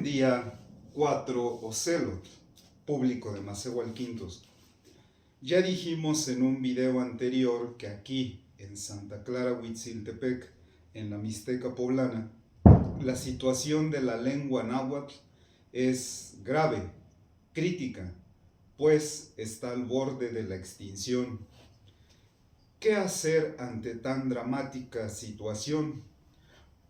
día 4 Ocelot, público de Macehualquintos. Ya dijimos en un video anterior que aquí, en Santa Clara Huitziltepec, en la Mixteca poblana, la situación de la lengua náhuatl es grave, crítica, pues está al borde de la extinción. ¿Qué hacer ante tan dramática situación?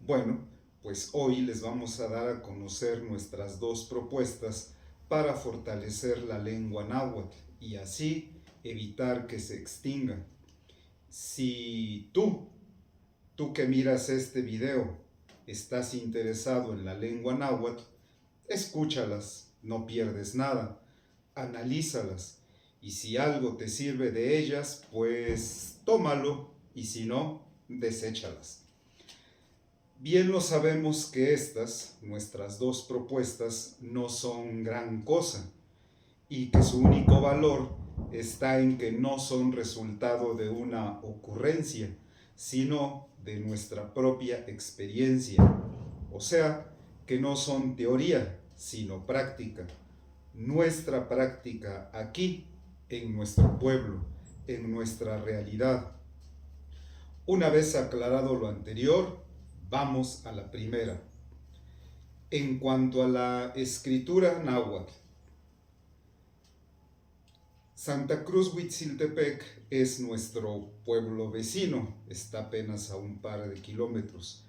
Bueno, pues hoy les vamos a dar a conocer nuestras dos propuestas para fortalecer la lengua náhuatl y así evitar que se extinga. Si tú que miras este video, estás interesado en la lengua náhuatl, escúchalas, no pierdes nada, analízalas, y si algo te sirve de ellas, pues tómalo, y si no, deséchalas. Bien lo sabemos que nuestras dos propuestas, no son gran cosa, y que su único valor está en que no son resultado de una ocurrencia, sino de nuestra propia experiencia. O sea, que no son teoría, sino práctica. Nuestra práctica aquí, en nuestro pueblo, en nuestra realidad. Una vez aclarado lo anterior, vamos a la primera. En cuanto a la escritura náhuatl, Santa Cruz Huitziltepec es nuestro pueblo vecino, está apenas a un par de kilómetros.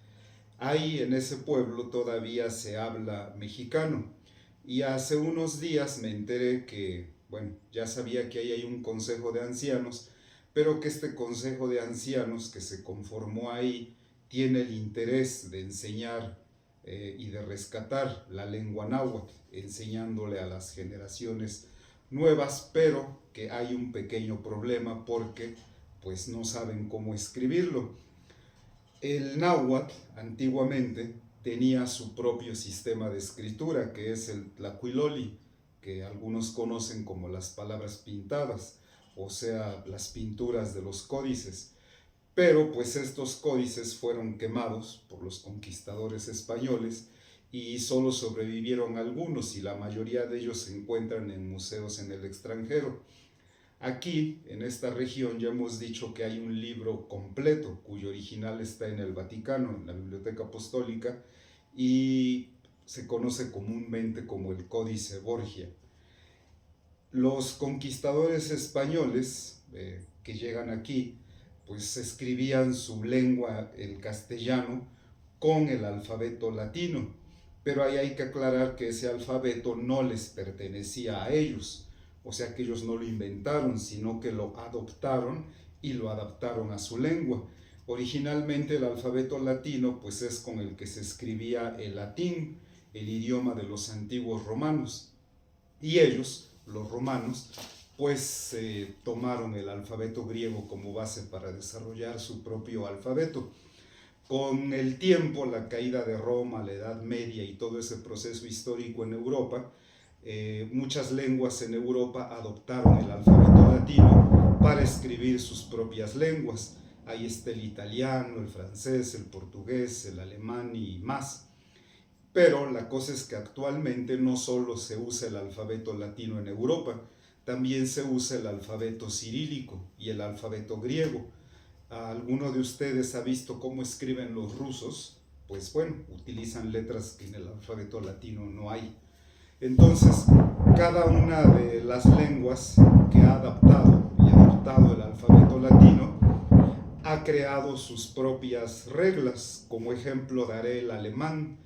Ahí en ese pueblo todavía se habla mexicano, y hace unos días me enteré que, ya sabía que ahí hay un consejo de ancianos, pero que este consejo de ancianos que se conformó ahí tiene el interés de enseñar y de rescatar la lengua náhuatl, enseñándole a las generaciones nuevas, pero que hay un pequeño problema porque pues no saben cómo escribirlo. El náhuatl antiguamente tenía su propio sistema de escritura, que es el tlacuiloli, que algunos conocen como las palabras pintadas, o sea, las pinturas de los códices. Pero pues estos códices fueron quemados por los conquistadores españoles y solo sobrevivieron algunos, y la mayoría de ellos se encuentran en museos en el extranjero. Aquí, en esta región, ya hemos dicho que hay un libro completo, cuyo original está en el Vaticano, en la Biblioteca Apostólica, y se conoce comúnmente como el Códice Borgia. Los conquistadores españoles que llegan aquí, pues escribían su lengua, el castellano, con el alfabeto latino, pero ahí hay que aclarar que ese alfabeto no les pertenecía a ellos, o sea que ellos no lo inventaron, sino que lo adoptaron y lo adaptaron a su lengua. Originalmente el alfabeto latino pues es con el que se escribía el latín, el idioma de los antiguos romanos, y ellos, los romanos, pues tomaron el alfabeto griego como base para desarrollar su propio alfabeto. Con el tiempo, la caída de Roma, la Edad Media y todo ese proceso histórico en Europa, muchas lenguas en Europa adoptaron el alfabeto latino para escribir sus propias lenguas. Ahí está el italiano, el francés, el portugués, el alemán y más. Pero la cosa es que actualmente no solo se usa el alfabeto latino en Europa, también se usa el alfabeto cirílico y el alfabeto griego. ¿Alguno de ustedes ha visto cómo escriben los rusos? Pues bueno, utilizan letras que en el alfabeto latino no hay. Entonces, cada una de las lenguas que ha adaptado y adoptado el alfabeto latino ha creado sus propias reglas. Como ejemplo daré el alemán,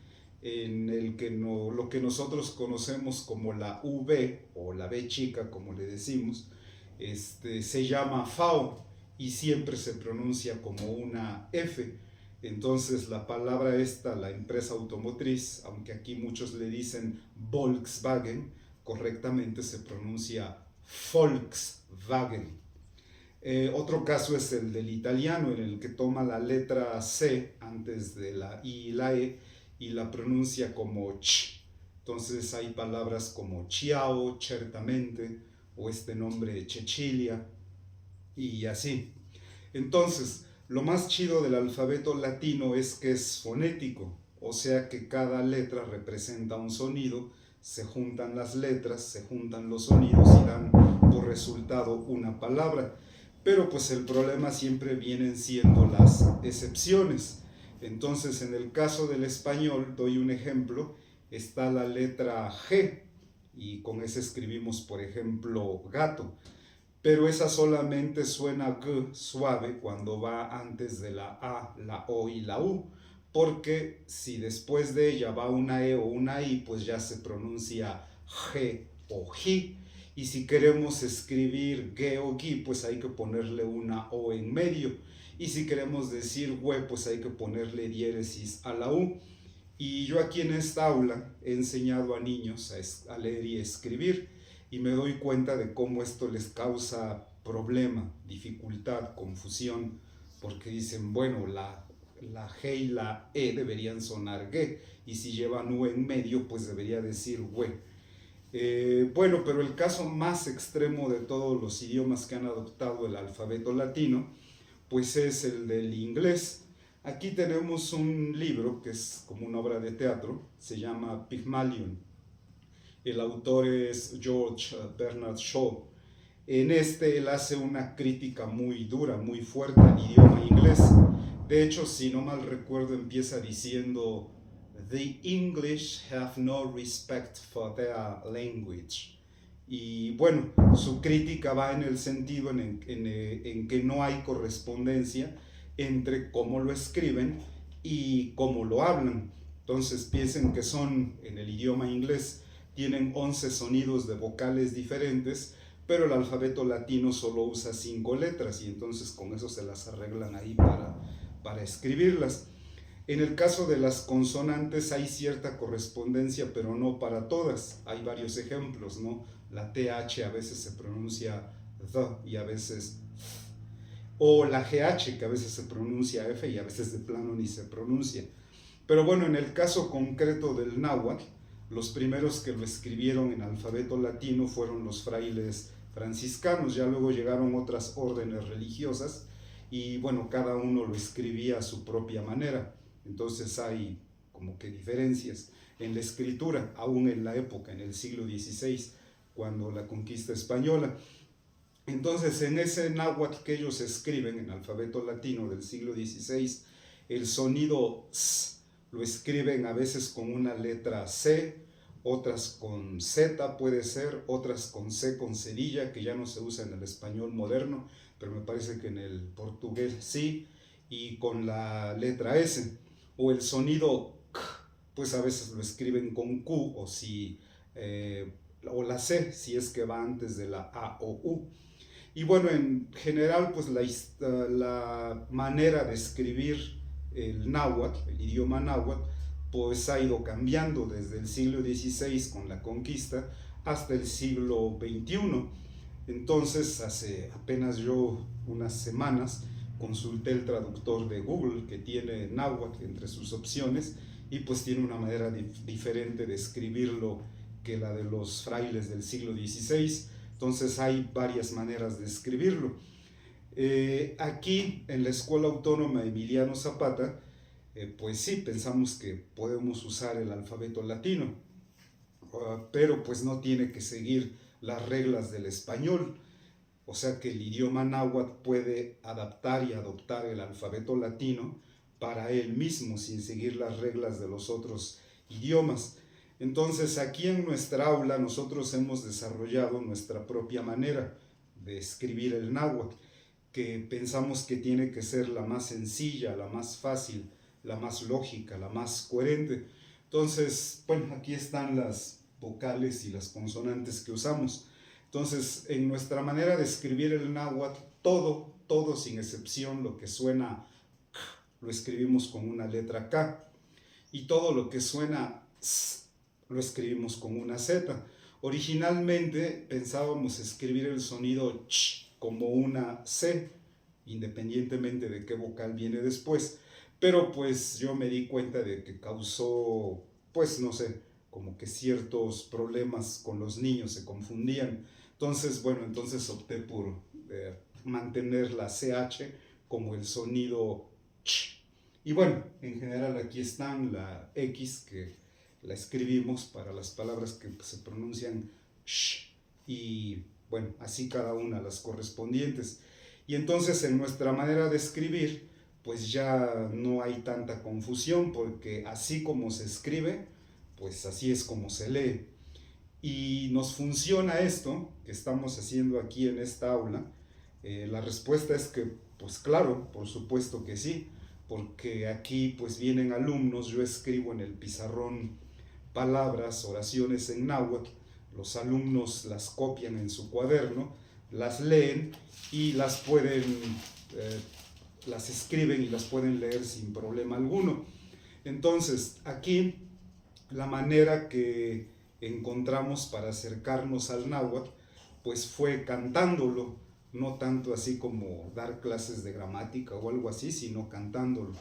en el que lo que nosotros conocemos como la V o la B chica, como le decimos, se llama FAO y siempre se pronuncia como una F. Entonces la palabra esta, la empresa automotriz, aunque aquí muchos le dicen Volkswagen, correctamente se pronuncia Volkswagen. Otro caso es el del italiano, en el que toma la letra C antes de la I y la E y la pronuncia como ch. Entonces hay palabras como chiao, certamente, o este nombre Cecilia, y así. Entonces, lo más chido del alfabeto latino es que es fonético, o sea que cada letra representa un sonido, se juntan las letras, se juntan los sonidos y dan por resultado una palabra. Pero pues el problema siempre vienen siendo las excepciones. Entonces, en el caso del español, doy un ejemplo, está la letra G y con esa escribimos, por ejemplo, gato. Pero esa solamente suena G suave cuando va antes de la A, la O y la U, porque si después de ella va una E o una I, pues ya se pronuncia G o G. Y si queremos escribir G o G, pues hay que ponerle una O en medio. Y si queremos decir güe, pues hay que ponerle diéresis a la U. Y yo aquí en esta aula he enseñado a niños a leer y a escribir y me doy cuenta de cómo esto les causa problema, dificultad, confusión, porque dicen, bueno, la G y la E deberían sonar G, y si llevan U en medio, pues debería decir güe. Bueno, pero el caso más extremo de todos los idiomas que han adoptado el alfabeto latino, pues es el del inglés. Aquí tenemos un libro que es como una obra de teatro, se llama Pygmalion. El autor es George Bernard Shaw. En este él hace una crítica muy dura, muy fuerte al idioma inglés. De hecho, si no mal recuerdo, empieza diciendo The English have no respect for their language. Y bueno, su crítica va en el sentido en que no hay correspondencia entre cómo lo escriben y cómo lo hablan. Entonces piensen que son, en el idioma inglés, tienen 11 sonidos de vocales diferentes, pero el alfabeto latino solo usa 5 letras y entonces con eso se las arreglan ahí para escribirlas. En el caso de las consonantes hay cierta correspondencia, pero no para todas. Hay varios ejemplos, ¿no? La TH a veces se pronuncia the y a veces o la GH que a veces se pronuncia F y a veces de plano ni se pronuncia. Pero bueno, en el caso concreto del náhuatl, los primeros que lo escribieron en alfabeto latino fueron los frailes franciscanos, ya luego llegaron otras órdenes religiosas y bueno, cada uno lo escribía a su propia manera. Entonces hay como que diferencias en la escritura, aún en la época, en el siglo XVI, cuando la conquista española. Entonces, en ese náhuatl que ellos escriben, en alfabeto latino del siglo XVI, el sonido S lo escriben a veces con una letra C, otras con Z puede ser, otras con C con cerilla, que ya no se usa en el español moderno, pero me parece que en el portugués sí, y con la letra S. O el sonido K, pues a veces lo escriben con Q, o la C, si es que va antes de la A o U. Y bueno, en general, pues la manera de escribir el náhuatl, el idioma náhuatl, pues ha ido cambiando desde el siglo XVI con la conquista hasta el siglo XXI. Entonces, hace apenas yo unas semanas consulté el traductor de Google que tiene náhuatl entre sus opciones y pues tiene una manera diferente de escribirlo que la de los frailes del siglo XVI. Entonces hay varias maneras de escribirlo. Aquí en la Escuela Autónoma Emiliano Zapata, pues sí, pensamos que podemos usar el alfabeto latino, pero pues no tiene que seguir las reglas del español. O sea que el idioma náhuatl puede adaptar y adoptar el alfabeto latino para él mismo, sin seguir las reglas de los otros idiomas. Entonces aquí en nuestra aula nosotros hemos desarrollado nuestra propia manera de escribir el náhuatl, que pensamos que tiene que ser la más sencilla, la más fácil, la más lógica, la más coherente. Entonces, bueno, aquí están las vocales y las consonantes que usamos. Entonces, en nuestra manera de escribir el náhuatl, todo sin excepción, lo que suena K, lo escribimos con una letra K, y todo lo que suena S, lo escribimos con una Z. Originalmente pensábamos escribir el sonido ch como una C, independientemente de qué vocal viene después, pero pues yo me di cuenta de que causó, pues no sé, como que ciertos problemas con los niños, se confundían. Entonces, bueno, entonces opté por mantener la CH como el sonido ch. Y bueno, en general aquí están la X, que la escribimos para las palabras que se pronuncian sh, y bueno, así cada una, las correspondientes. Y entonces en nuestra manera de escribir, pues ya no hay tanta confusión, porque así como se escribe, pues así es como se lee. Y nos funciona esto que estamos haciendo aquí en esta aula. La respuesta es que, pues claro, por supuesto que sí, porque aquí pues vienen alumnos, yo escribo en el pizarrón palabras, oraciones en náhuatl, los alumnos las copian en su cuaderno, las leen y las escriben y las pueden leer sin problema alguno. Entonces, aquí la manera que encontramos para acercarnos al náhuatl, pues fue cantándolo, no tanto así como dar clases de gramática o algo así, sino cantándolo.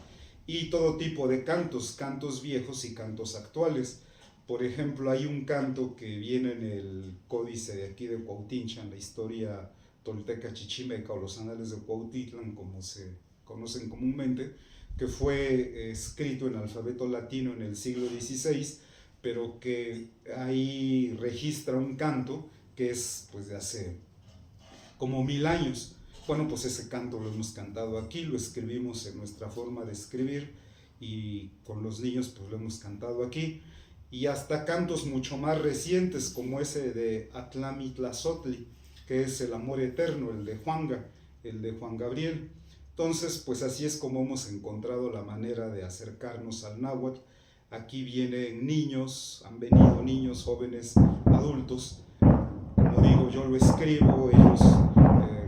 Y todo tipo de cantos, cantos viejos y cantos actuales. Por ejemplo, hay un canto que viene en el códice de aquí de Cuauhtincha, en la historia tolteca chichimeca o los anales de Cuautitlán, como se conocen comúnmente, que fue escrito en alfabeto latino en el siglo XVI, pero que ahí registra un canto que es pues de hace como 1000 años. Bueno, pues ese canto lo hemos cantado aquí, lo escribimos en nuestra forma de escribir y con los niños pues lo hemos cantado aquí. Y hasta cantos mucho más recientes como ese de Atlamitlazotli, que es el amor eterno, el de Juan Gabriel. Entonces, pues así es como hemos encontrado la manera de acercarnos al náhuatl. Aquí vienen niños, han venido niños, jóvenes, adultos. Como digo, yo lo escribo, ellos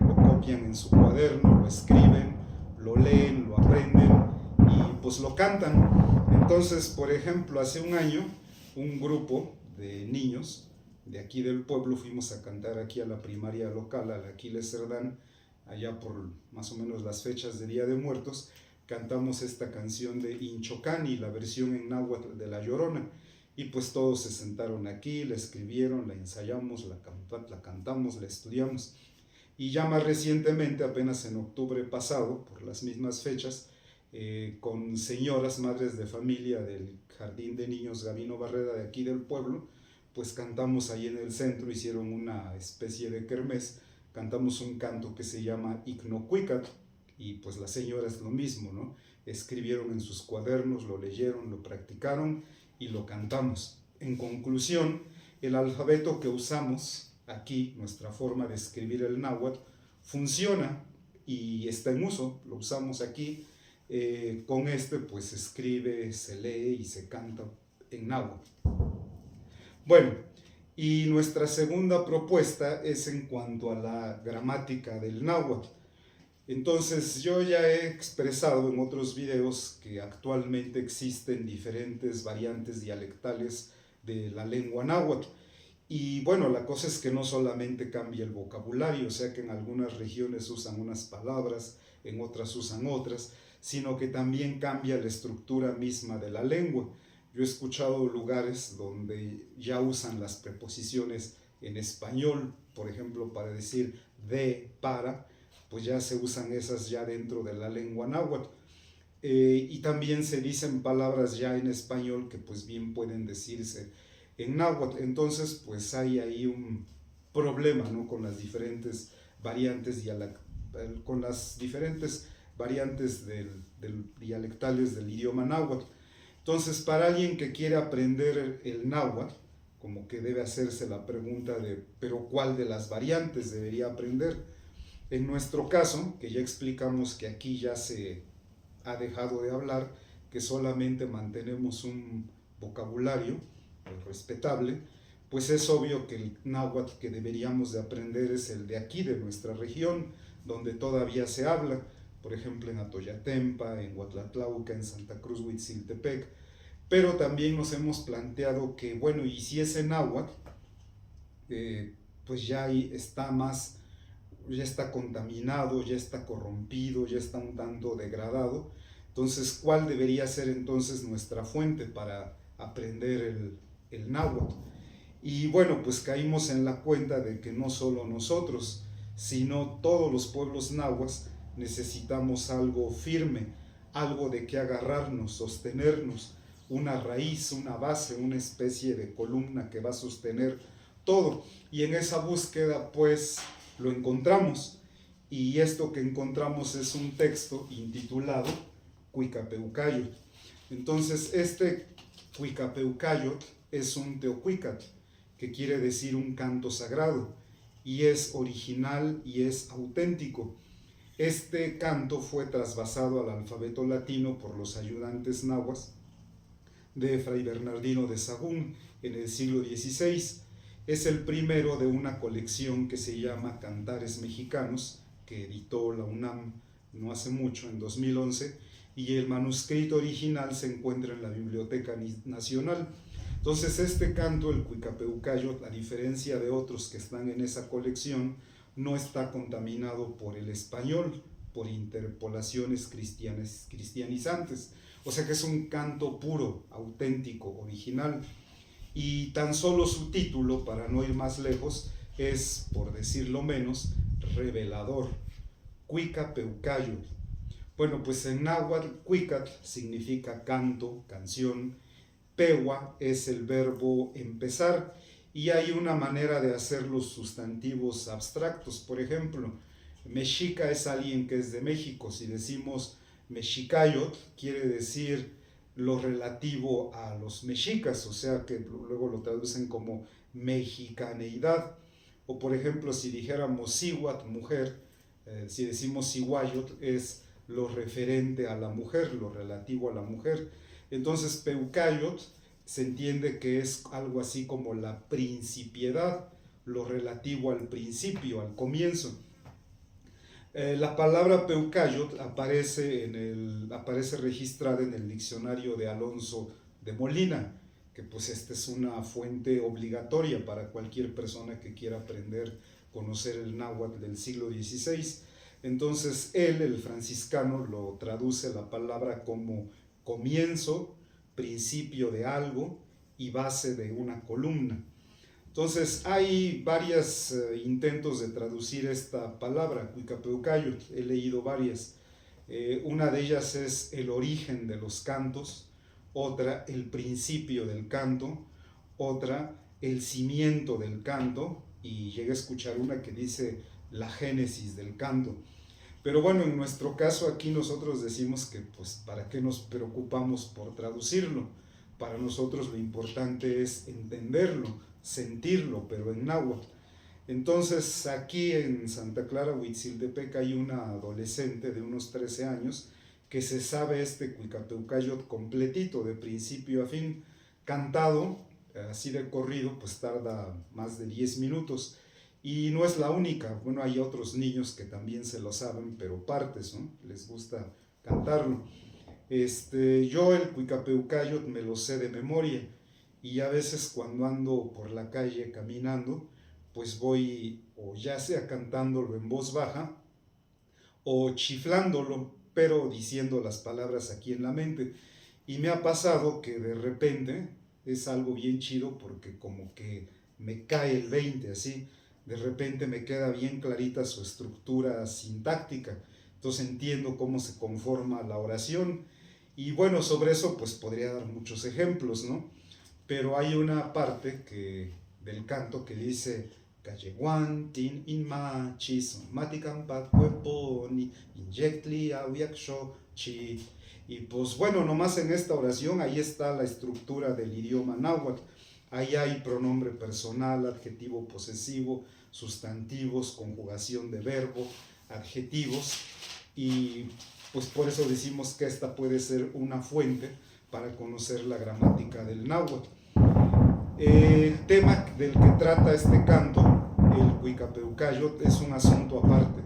lo copian en su cuaderno, lo escriben, lo leen, lo aprenden y pues lo cantan. Entonces, por ejemplo, hace un año, un grupo de niños de aquí del pueblo fuimos a cantar aquí a la primaria local, a la Aquiles Cerdán, allá por más o menos las fechas de Día de Muertos. Cantamos esta canción de Inchocani, la versión en náhuatl de La Llorona, y pues todos se sentaron aquí, la escribieron, la ensayamos, la cantamos, la estudiamos. Y ya más recientemente, apenas en octubre pasado, por las mismas fechas, con señoras, madres de familia del Jardín de Niños Gavino Barreda de aquí del pueblo, pues cantamos ahí en el centro, hicieron una especie de kermés, cantamos un canto que se llama Icnocuicat, y pues las señoras lo mismo, ¿no? Escribieron en sus cuadernos, lo leyeron, lo practicaron y lo cantamos. En conclusión, el alfabeto que usamos aquí, nuestra forma de escribir el náhuatl, funciona y está en uso, lo usamos aquí. Con este pues se escribe, se lee y se canta en náhuatl. Bueno, y nuestra segunda propuesta es en cuanto a la gramática del náhuatl. Entonces, yo ya he expresado en otros videos que actualmente existen diferentes variantes dialectales de la lengua náhuatl. Y bueno, la cosa es que no solamente cambia el vocabulario, o sea que en algunas regiones usan unas palabras, en otras usan otras, sino que también cambia la estructura misma de la lengua. Yo he escuchado lugares donde ya usan las preposiciones en español, por ejemplo, para decir de, para, pues ya se usan esas ya dentro de la lengua náhuatl. Y también se dicen palabras ya en español que pues bien pueden decirse en náhuatl. Entonces pues hay ahí un problema, ¿no? Con las diferentes variantes dialectales del idioma náhuatl. Entonces, para alguien que quiere aprender el náhuatl, como que debe hacerse la pregunta de, ¿pero cuál de las variantes debería aprender? En nuestro caso, que ya explicamos que aquí ya se ha dejado de hablar, que solamente mantenemos un vocabulario respetable, pues es obvio que el náhuatl que deberíamos de aprender es el de aquí, de nuestra región, donde todavía se habla, por ejemplo en Atoyatempa, en Huatlatlauca, en Santa Cruz Huitziltepec, pero también nos hemos planteado que, bueno, y si ese náhuatl, pues ya está contaminado, ya está corrompido, ya está un tanto degradado. Entonces, ¿cuál debería ser entonces nuestra fuente para aprender el náhuatl? Y bueno, pues caímos en la cuenta de que no solo nosotros, sino todos los pueblos nahuas necesitamos algo firme, algo de que agarrarnos, sostenernos, una raíz, una base, una especie de columna que va a sostener todo. Y en esa búsqueda pues lo encontramos. Y esto que encontramos es un texto intitulado Cuicapeucayot. Entonces este Cuicapeucayot es un teocuicatl, que quiere decir un canto sagrado, y es original y es auténtico. Este canto fue trasvasado al alfabeto latino por los ayudantes nahuas de Fray Bernardino de Sahagún en el siglo XVI. Es el primero de una colección que se llama Cantares Mexicanos, que editó la UNAM no hace mucho, en 2011, y el manuscrito original se encuentra en la Biblioteca Nacional. Entonces este canto, el Cuicapeucayot, a diferencia de otros que están en esa colección, no está contaminado por el español, por interpolaciones cristianizantes. O sea que es un canto puro, auténtico, original. Y tan solo su título, para no ir más lejos, es, por decirlo menos, revelador. Cuicapeucayot. Bueno, pues en náhuatl, cuicatl significa canto, canción. Pewa es el verbo empezar, y hay una manera de hacer los sustantivos abstractos. Por ejemplo, mexica es alguien que es de México. Si decimos mexicayot, quiere decir lo relativo a los mexicas, o sea que luego lo traducen como mexicaneidad. O por ejemplo, si dijéramos siwat, mujer, si decimos siwayot, es lo referente a la mujer, lo relativo a la mujer. Entonces peucayot se entiende que es algo así como la principiedad, lo relativo al principio, al comienzo. La palabra peucayot aparece registrada en el diccionario de Alonso de Molina, que pues esta es una fuente obligatoria para cualquier persona que quiera aprender, conocer el náhuatl del siglo XVI. Entonces él, el franciscano, lo traduce la palabra como comienzo, principio de algo y base de una columna. Entonces hay varios intentos de traducir esta palabra, Cuicapeucayot. He leído varias. Una de ellas es el origen de los cantos, otra el principio del canto, otra el cimiento del canto, y llegué a escuchar una que dice la génesis del canto. Pero bueno, en nuestro caso aquí nosotros decimos que pues para qué nos preocupamos por traducirlo. Para nosotros lo importante es entenderlo, sentirlo, pero en náhuatl. Entonces aquí en Santa Clara, Huitziltepec, hay una adolescente de unos 13 años que se sabe este Cuicapeucayot completito, de principio a fin, cantado, así de corrido, pues tarda más de 10 minutos. Y no es la única, bueno, hay otros niños que también se lo saben, pero partes, ¿no? Les gusta cantarlo. Yo el Cuicapeucayot me lo sé de memoria, y a veces cuando ando por la calle caminando, pues voy o ya sea cantándolo en voz baja o chiflándolo, pero diciendo las palabras aquí en la mente. Y me ha pasado que de repente es algo bien chido, porque como que me cae el 20 así, de repente me queda bien clarita su estructura sintáctica, entonces entiendo cómo se conforma la oración. Y bueno, sobre eso pues podría dar muchos ejemplos, ¿no? Pero hay una parte del canto que dice Calleguantin inma chis matikampat cueponi injectli awiaksho chi. Y pues bueno, nomás en esta oración ahí está la estructura del idioma náhuatl. Ahí hay pronombre personal, adjetivo posesivo, sustantivos, conjugación de verbo, adjetivos, y pues por eso decimos que esta puede ser una fuente para conocer la gramática del náhuatl. El tema del que trata este canto, el Cuicapeucayot, es un asunto aparte.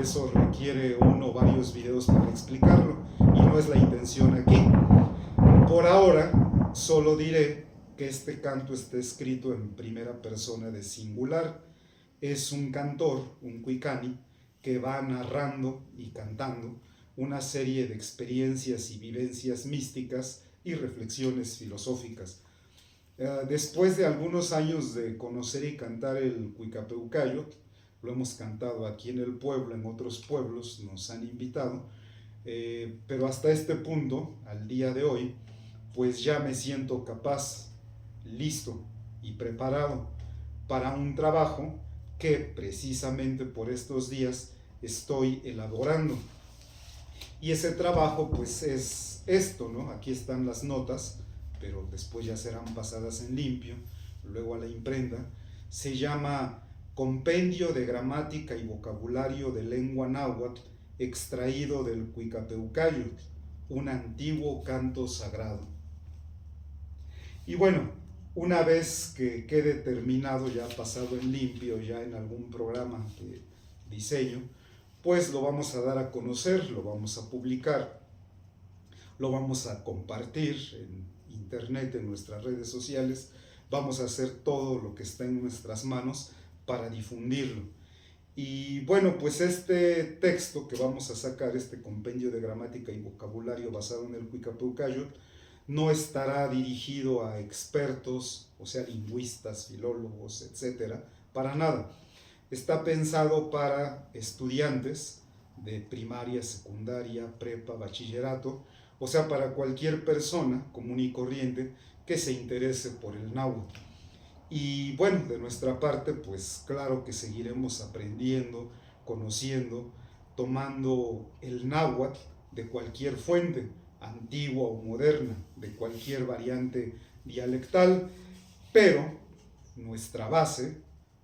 Eso requiere uno o varios videos para explicarlo, y no es la intención aquí. Por ahora, solo diré que este canto está escrito en primera persona de singular. Es un cantor, un cuicani, que va narrando y cantando una serie de experiencias y vivencias místicas y reflexiones filosóficas. Después de algunos años de conocer y cantar el Cuicapeucayot, lo hemos cantado aquí en el pueblo, en otros pueblos nos han invitado, pero hasta este punto, al día de hoy, pues ya me siento capaz, listo y preparado para un trabajo que precisamente por estos días estoy elaborando. Y ese trabajo pues es esto, ¿no? Aquí están las notas, pero después ya serán pasadas en limpio, luego a la imprenta. Se llama Compendio de Gramática y Vocabulario de Lengua Náhuatl extraído del Cuicapeucayotl, un antiguo canto sagrado. Y bueno, una vez que quede terminado, ya pasado en limpio, ya en algún programa de diseño, pues lo vamos a dar a conocer, lo vamos a publicar, lo vamos a compartir en internet, en nuestras redes sociales, vamos a hacer todo lo que está en nuestras manos para difundirlo. Y bueno, pues este texto que vamos a sacar, este compendio de gramática y vocabulario basado en el Cuicapeucayotl, no estará dirigido a expertos, o sea, lingüistas, filólogos, etcétera, para nada. Está pensado para estudiantes de primaria, secundaria, prepa, bachillerato, o sea, para cualquier persona común y corriente que se interese por el náhuatl. Y bueno, de nuestra parte, pues claro que seguiremos aprendiendo, conociendo, tomando el náhuatl de cualquier fuente, antigua o moderna, de cualquier variante dialectal, pero nuestra base,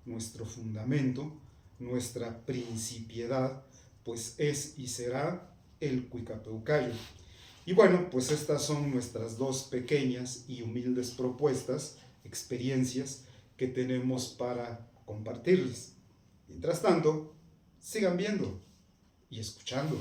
nuestro fundamento, nuestra principiedad, pues es y será el Cuicapeucayotl. Y bueno, pues estas son nuestras dos pequeñas y humildes propuestas, experiencias que tenemos para compartirles. Mientras tanto, sigan viendo y escuchando.